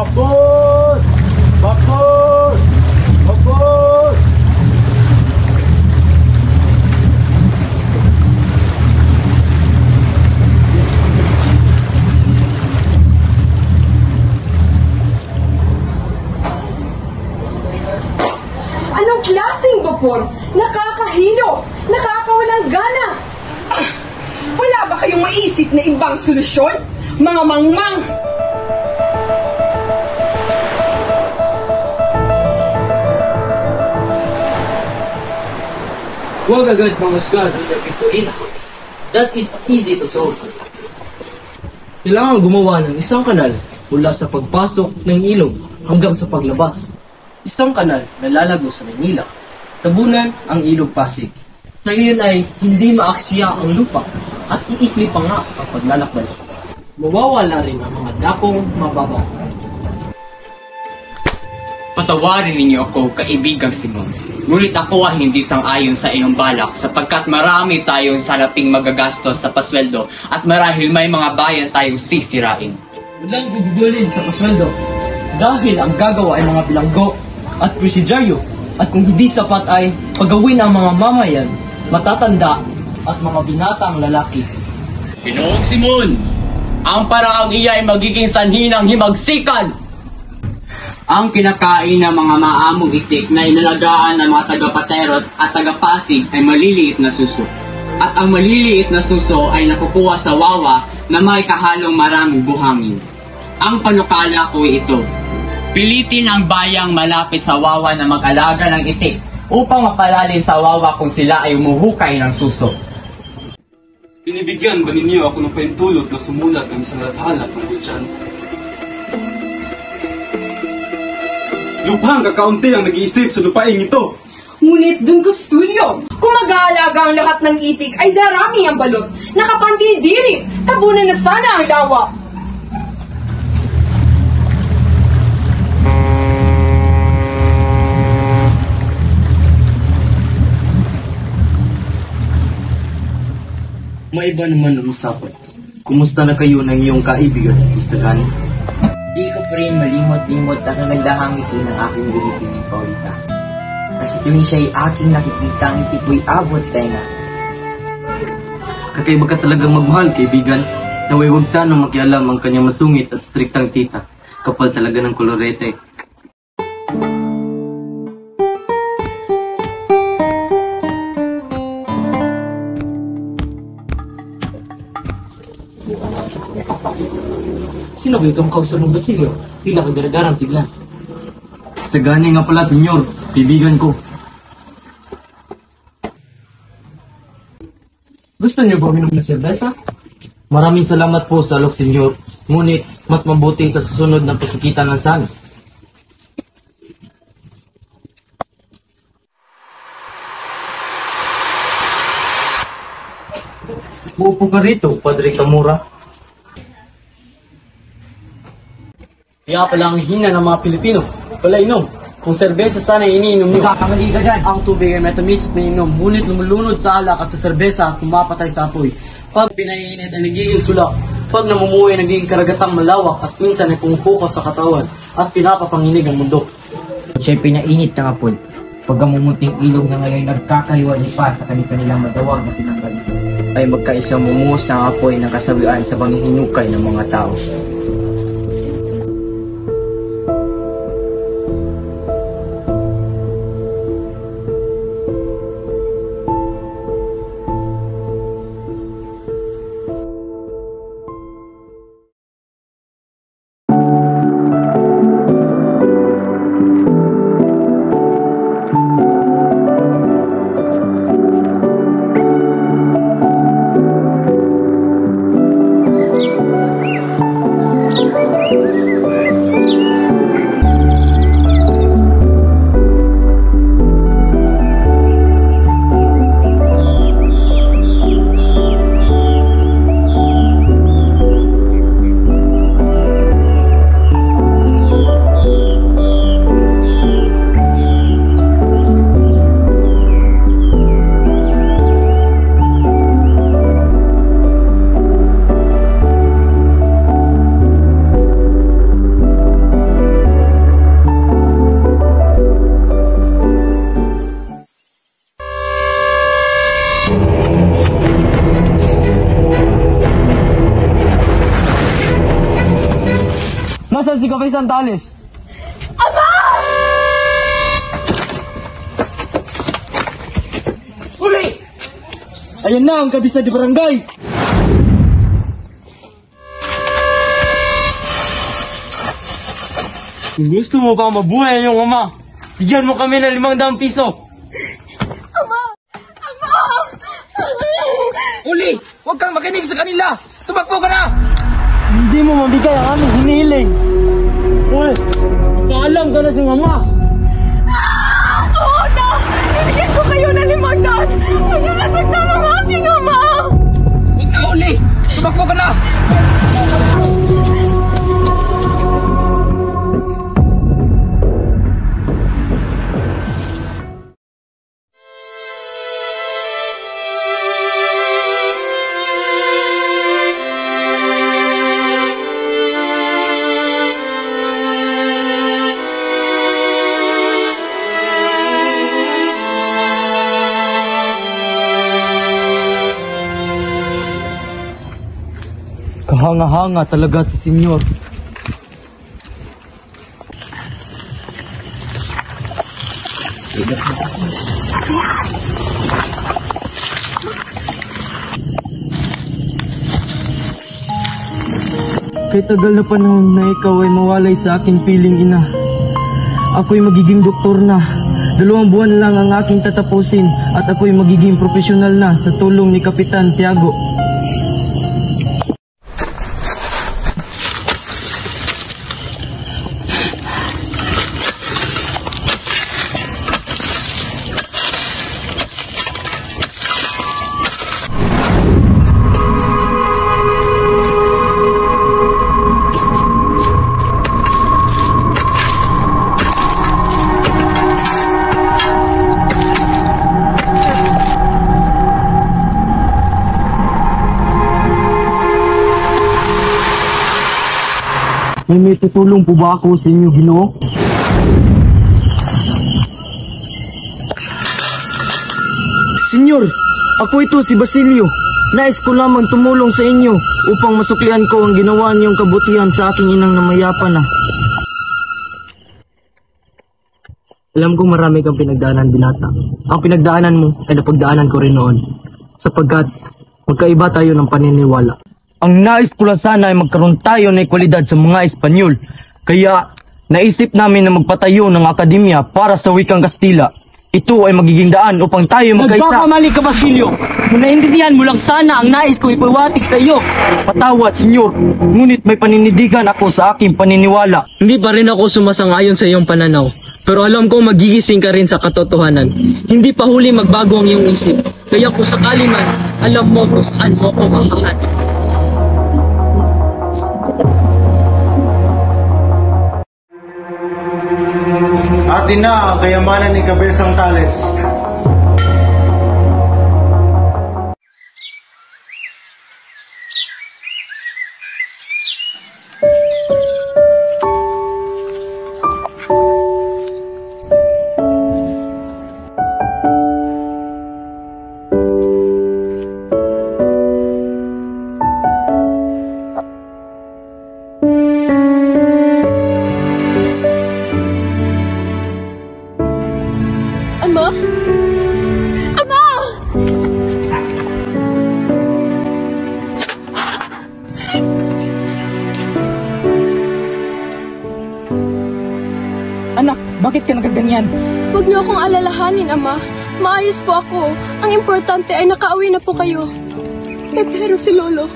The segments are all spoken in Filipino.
Bakbon! Bakbon! Bakbon! Anong klaseng vapor? Nakakahilo! Nakakawalang gana! Wala ba kayong maisip na ibang solusyon? Mga mangmang! Huwag agad mangasgal ang pintuina. That is easy to solve. Kailangan gumawa ng isang kanal mula sa pagpasok ng ilog hanggang sa paglabas. Isang kanal na lalago sa Maynila. Tabunan ang ilog Pasig. Sa iyon ay hindi maaksya ang lupa at iikli pa nga ang paglalakbay. Mawawala rin ang mga dakong mababaw. Patawarin ninyo ako, kaibigang Simon. Ngunit ako ay hindi sang-ayon sa iyong balak sapagkat marami tayong salaping magagastos sa pasweldo at marahil may mga bayan tayong sisirain. Walang gugugulin sa pasweldo dahil ang gagawa ay mga bilanggo at presidyaryo at kung hindi sapat ay pagawin ang mga mamayan, matatanda at mga binatang lalaki. Pinoong Simon, ang paraang iya ay magiging sanhi ng himagsikan. Ang kinakain ng mga maamong itik na inalagaan ng mga taga-Pateros at taga-Pasig ay maliliit na suso. At ang maliliit na suso ay nakukuha sa wawa na may kahalong maraming buhangin. Ang panukala ko ay ito. Pilitin ang bayang malapit sa wawa na mag-alaga ng itik upang mapalalin sa wawa kung sila ay umuhukay ng suso. Binibigyan ba ninyo ako ng paintulot na sumulat ng isang lathala tungkol dyan? Lupang kakaunti ang nag-iisip sa lupaing ito. Ngunit dun ko studio, kung mag-aalaga ang lahat ng itik ay darami ang balot. Nakapandidiri, tabunan na sana ang lawa. Maiba naman ang usapan. Kumusta na kayo ng iyong kaibigan, Mr. Gani? Di ko pa rin malimot-limot ang naglahangiti ng aking Pilipini Paulita. Kasi tuwing siya'y aking nakikita, ngiti ko'y abot tenga. Kakaiba ka talagang magmahal, kaibigan. Naway huwag sana makialam ang kanyang masungit at striktang tita. Kapal talaga ng kolorete. Sino ba itong kausap ng Basilio? Tila ka daradarang tiglan. Sa Gani nga pala, senyor. Kaibigan ko. Gusto niyo ba uminom ng serbesa? Maraming salamat po sa alok, senyor. Ngunit, mas mabuti sa susunod na pagkikita ng sana. Uupo ka rito, Padre Camura. Kaya pala ang hina ng mga Pilipino. Wala inom. Kung serbesa sana iniinom nyo, kakamali ka dyan. Ang tubig ay metamis na inom, ngunit lumulunod sa alak at sa serbesa, kumapatay sa apoy. Pag pinaiinit ay nagiging sula. Pag namumuhay ay nagiging karagatang malawak at minsan ay pumupukas sa katawan at pinapapanginig ang mundo. Siya'y pinainit ng apoy. Pag ang mumuting ilog na ngayon nagkakaliwali pa sa kanilang madawag na pinanggaling, ay magkaisang mumuhos ng apoy ng kasawian sa panghihinukay ng mga tao. Nasaan si Kapay Santales? Uli! Ayan na ang kabisa di barangay. Kung gusto mo pa mabuhay ang iyong ama, bigyan mo kami ng 500 piso. Uli! Huwag kang makinig sa kanila! Tumakbo ka na! Hindi mo mabigay ang aming hinihiling. Uy, paalam ka na sa ama. Oo na! Bibigyan ko kayo ng 500! Huwag niyo nasaktan ang aking ama! Huwag na, Uli! Tumakbo ka na! Kahanga-hanga talaga si Senyor. Kay tagal na panahon na ikaw ay mawalay sa aking piling ina. Ako'y magiging doktor na. 2 buwan lang ang aking tatapusin at ako'y magiging profesional na sa tulong ni Kapitan Tiago. May tutulong po ba ako sa inyo, Ginoo? Senyor, ako ito si Basilio. Nais ko lamang tumulong sa inyo upang masuklian ko ang ginawa niyong kabutihan sa aking inang namayapa na. Alam kong marami kang pinagdaanan, binata. Ang pinagdaanan mo ay napagdaanan ko rin noon. Sapagkat magkaiba tayo ng paniniwala. Ang nais ko lang sana ay magkaroon tayo ng ekwalidad sa mga Espanyol. Kaya naisip namin na magpatayo ng akademya para sa wikang Kastila. Ito ay magiging daan upang tayo magkaisa. Nagkakamali ka, Basilio. Kung naintindihan mo lang sana ang nais ko ipawatig sa iyo. Patawad, senyor. Ngunit may paninindigan ako sa aking paniniwala. Hindi pa rin ako sumasang-ayon sa iyong pananaw. Pero alam ko magigising ka rin sa katotohanan. Hindi pa huli magbago ang iyong isip. Kaya kung sakali man, alam mo kung saan mo ako makahanap. Atin na ang kayamanan ni Kapay Santales. Ama? Ama! Anak, bakit ka nagaganyan? Huwag niyo akong alalahanin, Ama. Maayos po ako. Ang importante ay nakauwi na po kayo. Pero si Lolo.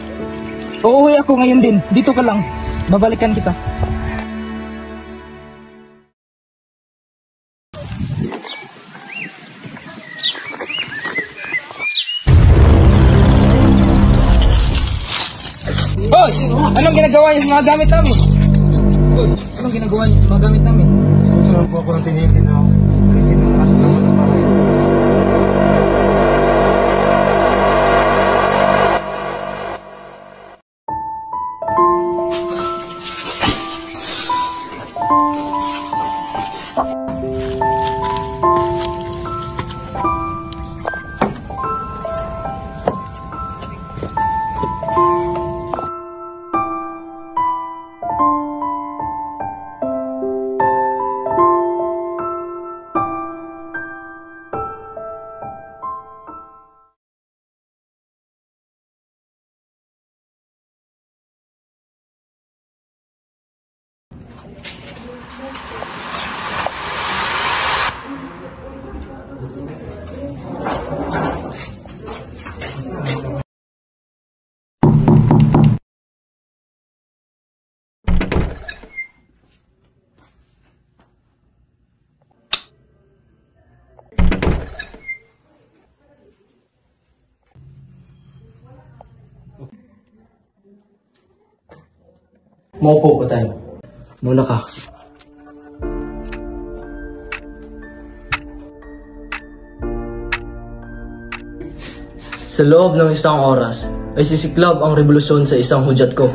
Uuwi ako ngayon din. Dito ka lang. Babalikan kita. Hoy! Anong ginagawa niyo sa mga gamit namin? Hoy! Anong ginagawa niyo sa mga gamit namin? Susunod po ako ng tinitin na alisin ng ating naman ng bahay. Maupo pa tayo. Muna ka. Sa loob ng isang oras ay sisiklab ang revolusyon sa isang hudyat ko.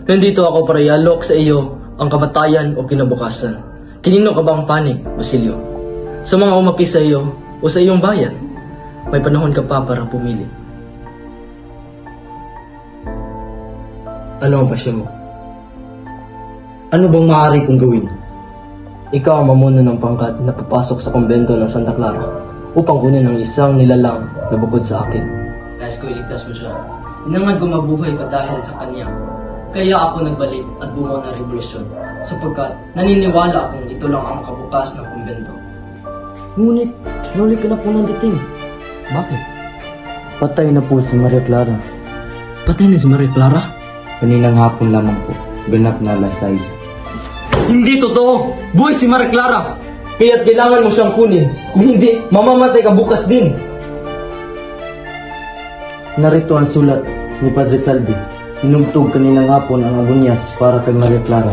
Nandito ako para ialok sa iyo ang kamatayan o kinabukasan. Kinino ka bang panig, Basilio? Sa mga umapi sa iyo o sa iyong bayan, may panahon ka pa para pumili. Ano ang pasya mo? Ano bang maaari kong gawin? Ikaw ang mamuno ng pangkat na papasok sa kumbento ng Santa Clara upang kunin ang isang nilalang na bukod sa akin. Nais ko iligtas mo siya. Hinangad ko mabuhay pa dahil sa kanya. Kaya ako nagbalik at bumuo ng revolusyon sapagkat naniniwala akong ito lang ang kabukas ng kumbento. Ngunit, nuli ka na po ng dating. Bakit? Patay na po si Maria Clara. Patay na si Maria Clara? Kaninang hapon lamang po. Ganap na alas 6. Hindi totoo! Buhay si Maria Clara! Kaya't kailangan mo siyang kunin. Kung hindi, mamamatay ka bukas din. Narito ang sulat ni Padre Salvi. Inugtog kaninang hapon ang abunyas para kay Maria Clara.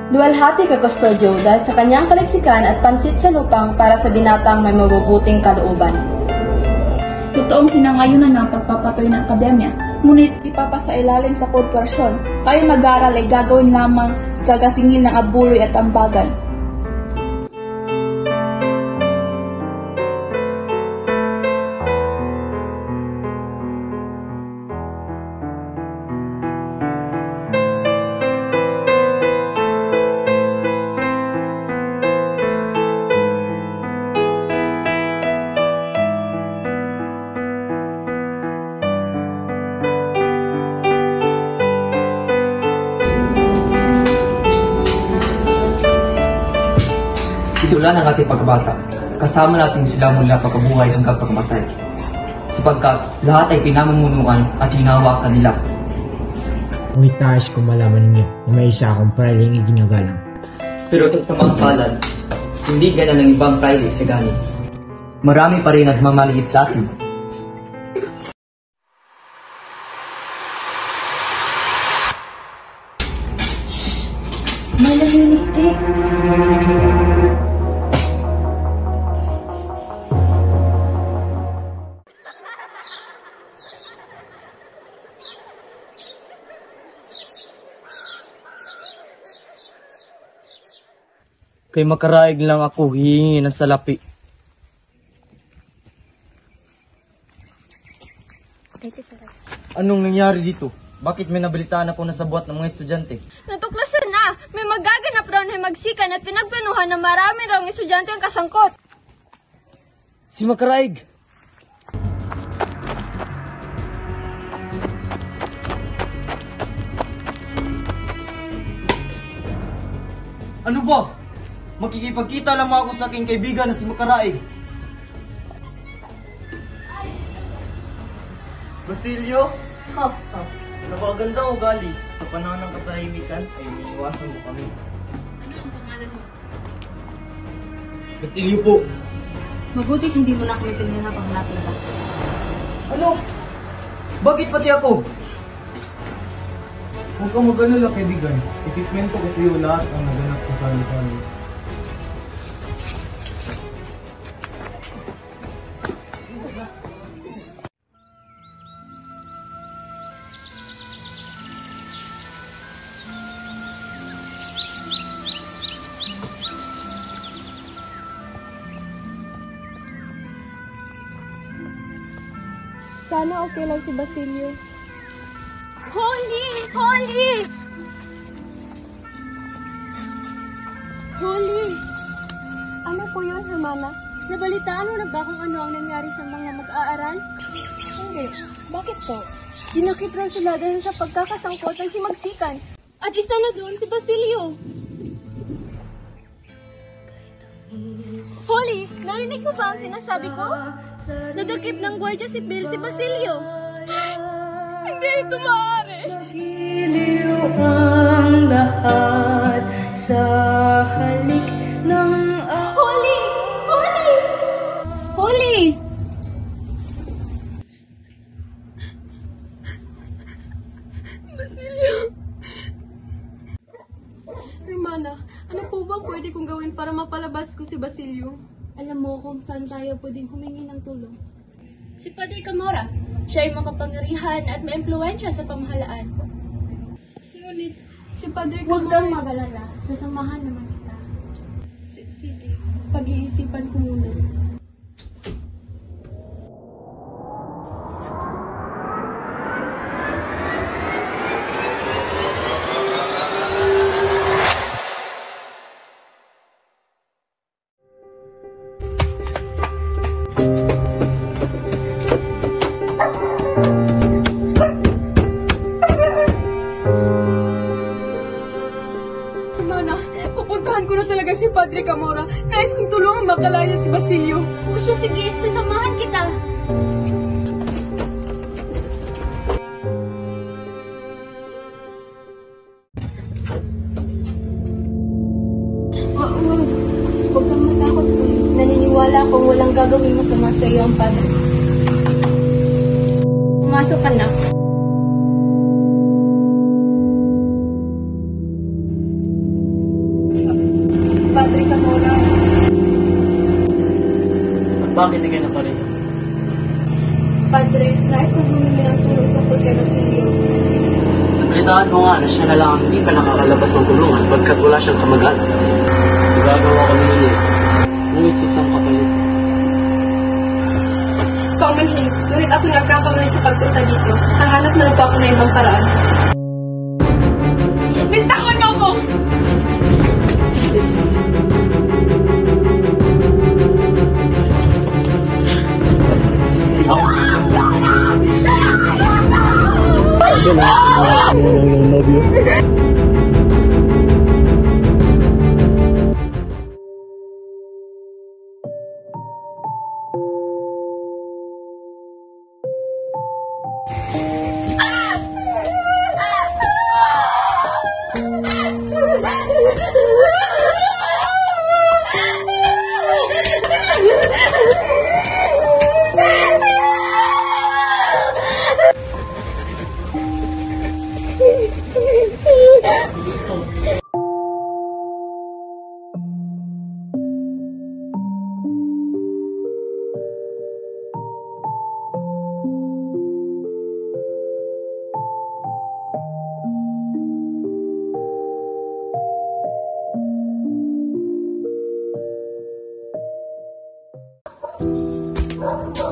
Luwalhati ka Custodio dahil sa kanyang kaliksikan at pansit sa lupang para sa binatang may mabubuting kalooban. Totoong sinangayunan ng pagpapatuloy ng akademya, ngunit ipapasailalim sa korporasyon. Tayo mag-aaral ay gagawin lamang gagasingil ng abuloy at ambagan. Simula ng ating pagkabata, kasama natin sila mula pagkabuhay hanggang pagkamatay. Sapagkat lahat ay pinamumunuan at hinahawakan nila. Ngunit nais kong malaman ninyo na may isa akong praling iginagalang. Pero sa tamang palad, hindi gana ng ibang private sa gani. Marami pa rin nagmamaliit sa atin. May naliligtik. Kay makaraig lang ako hihingi ng salapi. Anong nangyari dito? Bakit may nabalitaan ako na sa buhat ng mga estudyante? Natuklasan na! May magaganap raw na magsikan at pinagplanuhan na marami raw ng estudyante ang kasangkot. Si Makaraig! Ano ba? Makikipagkita lang ako sa aking kaibigan na si Makaraig. Basilio? Napakaganda ugali. Sa panahon ng katahimikan ay iniiwasan mo kami. Ano ang pangalan mo? Basilio po. Mabuti hindi mo na kami pinanap ang hanapin ka. Ano? Bakit pati ako? Huwag kang mag-alala, kaibigan. Ikikwento ko sa iyo lahat ang naganap sa sali-sali. Sana okay lang si Basilio. Holy! Holy! Holy! Ano po yun, Hermana? Nabalitaan mo na ba kung ano ang nangyari sa mga mag-aaral? Hindi. Bakit to? Dinakip raw sila dahil sa pagkakasangkot ng himagsikan. At isa na doon si Basilio. Holy, narinig mo ba ang sinasabi ko? Nadakip ng gwardiya sibil si Basilio. Hindi ito maaari. Nagiliw ang lahat sa halik ng... Holy! Holy! Holy! Basilio! Hermana, ano po bang pwede kong gawin para mapalabas ko si Basilio? Alam mo kung saan tayo pwedeng humingi ng tulong. Si Padre Camora. Siya ay makapangyarihan at maimpluwensya sa pamahalaan. Ngunit, si Padre Camora... Huwag kang mag-alala. Sasamahan naman kita. Sige. Pag-iisipan ko muna. Si Padre Camora, nais kong tulungan makalaya si Basilio. O siya, sige, sasamahan kita. Huwag kang matakot, Holy. Naniniwala akong walang gagawin masama sa iyo ang Padre. Pumasok ka na. Padre Camora. Bakit hindi ka na pa rin? Padre, nais kong humingi ng tulong tungkol kay Basilio. Nabalitaan ko nga na siya na lang ang hindi pa nakakalabas ng kulungan pagkat wala siyang kamag-anak. Magagawa ko naman yun. Ngunit sa isang kapalit. Paumanhin, ngunit ako nagkakamali sa pagpunta dito. Hahanap na lang po ako na ibang paraan. Bintawan mo ako!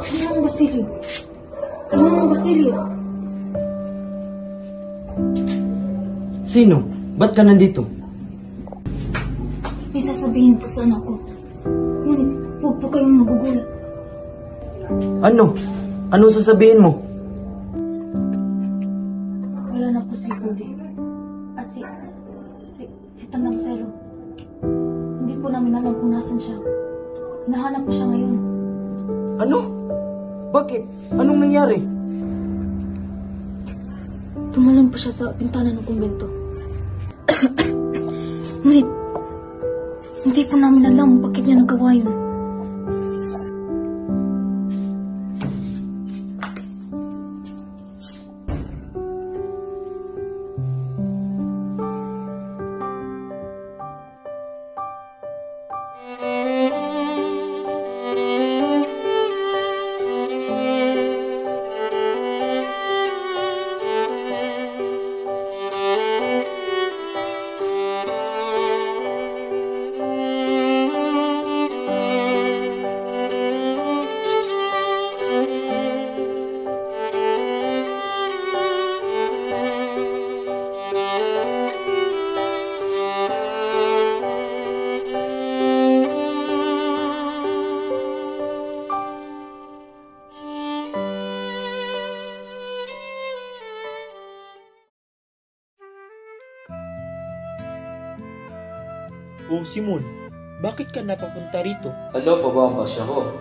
Ano ang Basilio? Ano ang Basilio? Sino? Ba't ka nandito? May sasabihin po sana ako. Ngunit huwag po kayong magugulat. Ano? Anong sasabihin mo? Wala na po si Rudy. At si Tandang Selo. Hindi po namin alam kung nasan siya. Hinahanap po siya ngayon. Ano? Bakit? Anong nangyari? Tumalon po siya sa bintana ng kumbento. Ngunit, hindi po namin alam bakit niya nagawa yun. amigo Simon, bakit ka napapunta rito? Ano pa ba ang pasya ko?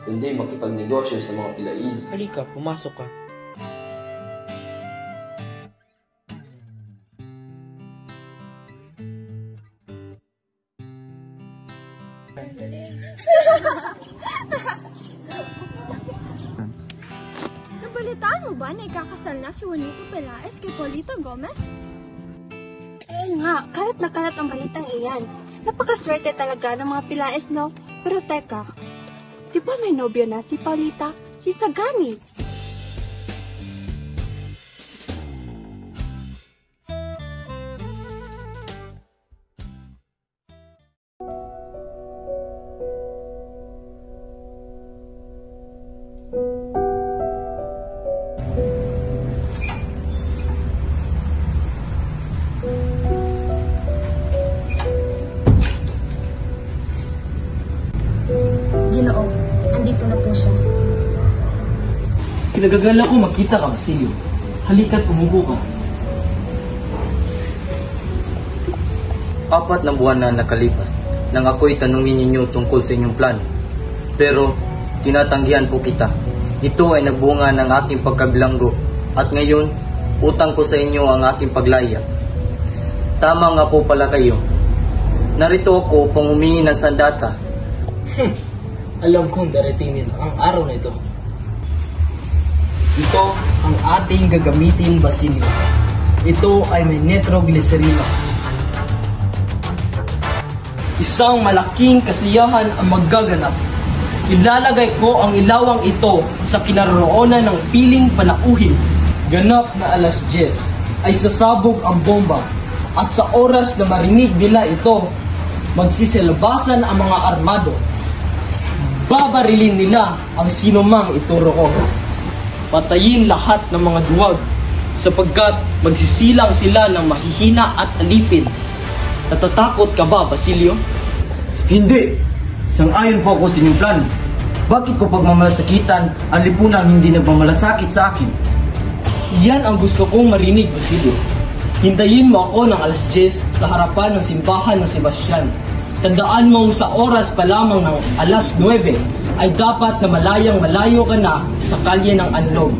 Kundi makipagnegosyo sa mga Pilais. Halika, pumasok ka. Nabalitaan mo ba na ikakasal na si Juanito Pelaez kay Paulita Gomez? Nga, kalat na kalat ang balitang iyan. Napakaswerte talaga ng mga Pelaez, no? Pero teka, di ba may nobyo na si Paulita? Si Sagani? Ginoo, andito na po siya. Kinagagala ko makita ka, Basilio. Halika't umupo ka. 4 na buwan na nakalipas nang ako'y tanungin ninyo tungkol sa inyong plano. Pero tinatanggihan po kita. Ito ay nagbunga ng aking pagkabilanggo at ngayon utang ko sa inyo ang aking paglaya. Tama nga po pala kayo. Narito ako upang humingi ng sandata. Alam kong darating din ang araw na ito. Ito ang ating gagamitin, Basilio. Ito ay may nitroglycerina. Isang malaking kasiyahan ang maggaganap. Ilalagay ko ang ilawang ito sa kinaroroonan ng piling panauhin. Ganap na alas 10 ay sasabog ang bomba at sa oras na marinig nila ito, magsisilabasan ang mga armado. Babarilin nila ang sinumang ituro ko. Patayin lahat ng mga duwag sapagkat magsisilang sila ng mahihina at alipin. Natatakot ka ba, Basilio? Hindi! Sang-ayon po ako sa inyong plano. Bakit ko pagmamalasakitan ang lipunang hindi nagmamalasakit sa akin? Yan ang gusto kong marinig, Basilio. Hintayin mo ako ng alas 10 sa harapan ng simbahan ng Sebastian. Tandaan mong sa oras pa lamang ng alas 9 ay dapat na malayang malayo ka na sa kalye ng Anlog.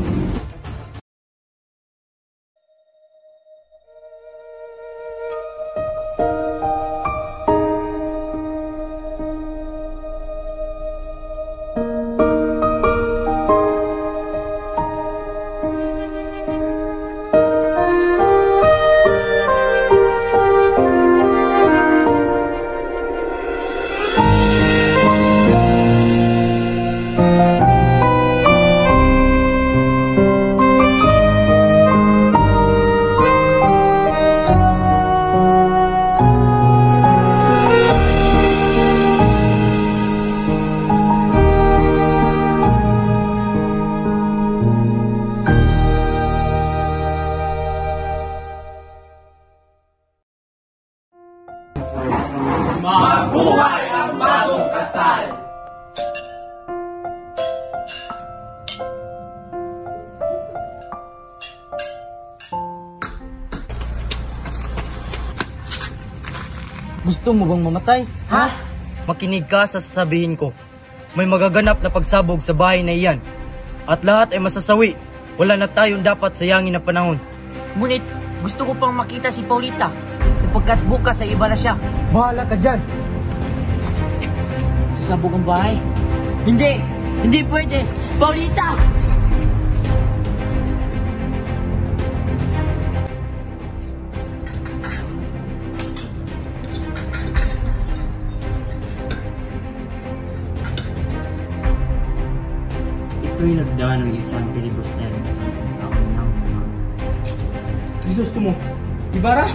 Mabuhay ang bagong kasal! Gusto mo bang mamatay? Ha? Makinig ka sa sasabihin ko. May magaganap na pagsabog sa bahay na iyan. At lahat ay masasawi. Wala na tayong dapat sayangin na panahon. Ngunit gusto ko pang makita si Paulita sapagkat bukas ay iba na siya. Bahala ka dyan. Sasabog ang bahay? Hindi! Hindi pwede! Paulita! Ito'y nagdaan ng isang pilibustero sa taon ng mga. Gusto mo? Ibarra?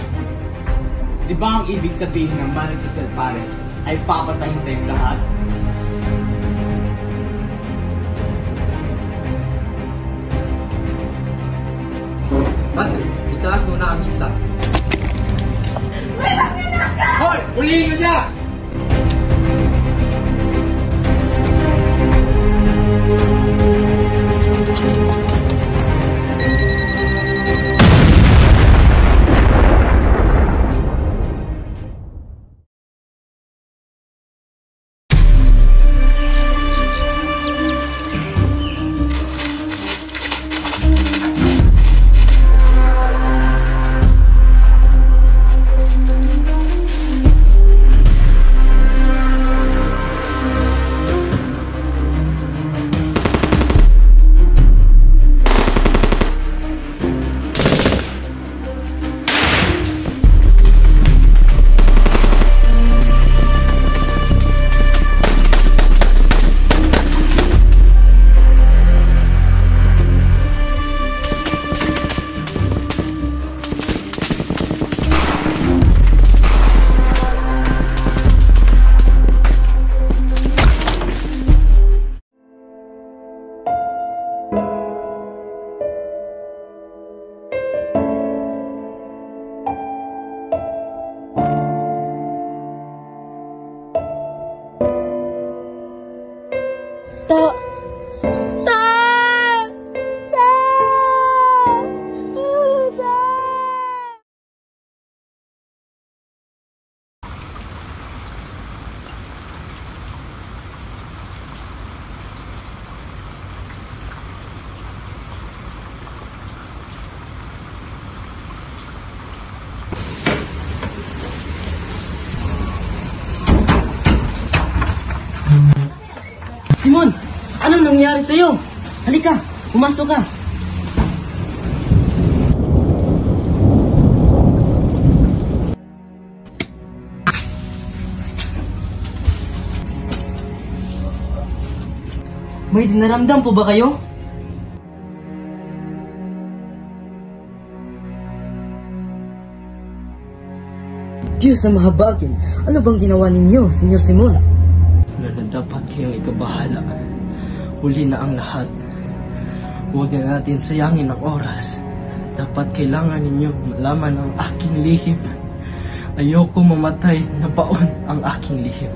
Di ba ang ibig sabihin ng Marquesel Pares ay papatayin tayong lahat? Padre, itaas mo na ang misa. Hoy! Ulihin nyo siya! Simon! Anong nangyari sa'yo? Halika! Pumasok ka! May dinaramdam po ba kayo? Diyos na mahabagin! Ano bang ginawa ninyo, Senyor Simon? Na dapat kayong ikabahala. Huli na ang lahat. Huwag na natin sayangin ang oras. Dapat kailangan ninyo malaman ang aking lihim. Ayoko mamatay na baon ang aking lihim.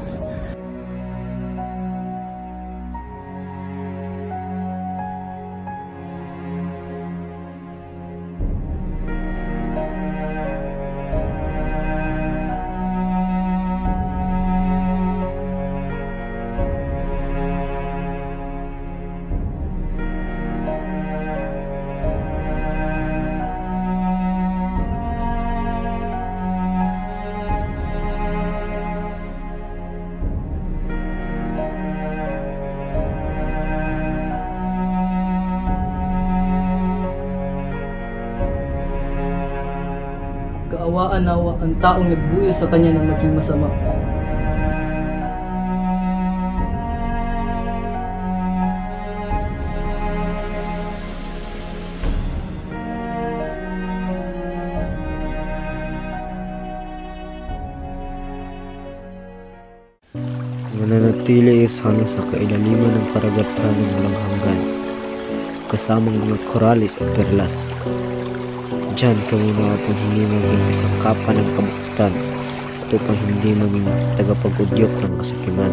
Kaawaan-awa ang taong nagbuyo sa kanya ng maging masama. Mananatili sana sa kailaliman ng karagatan ng walang hanggan, kasamang mga koralis at perlas. Diyan kami upang hindi maging kasangkapan ng kabukitan at upang hindi maging tagapag-udyok ng kasakiman.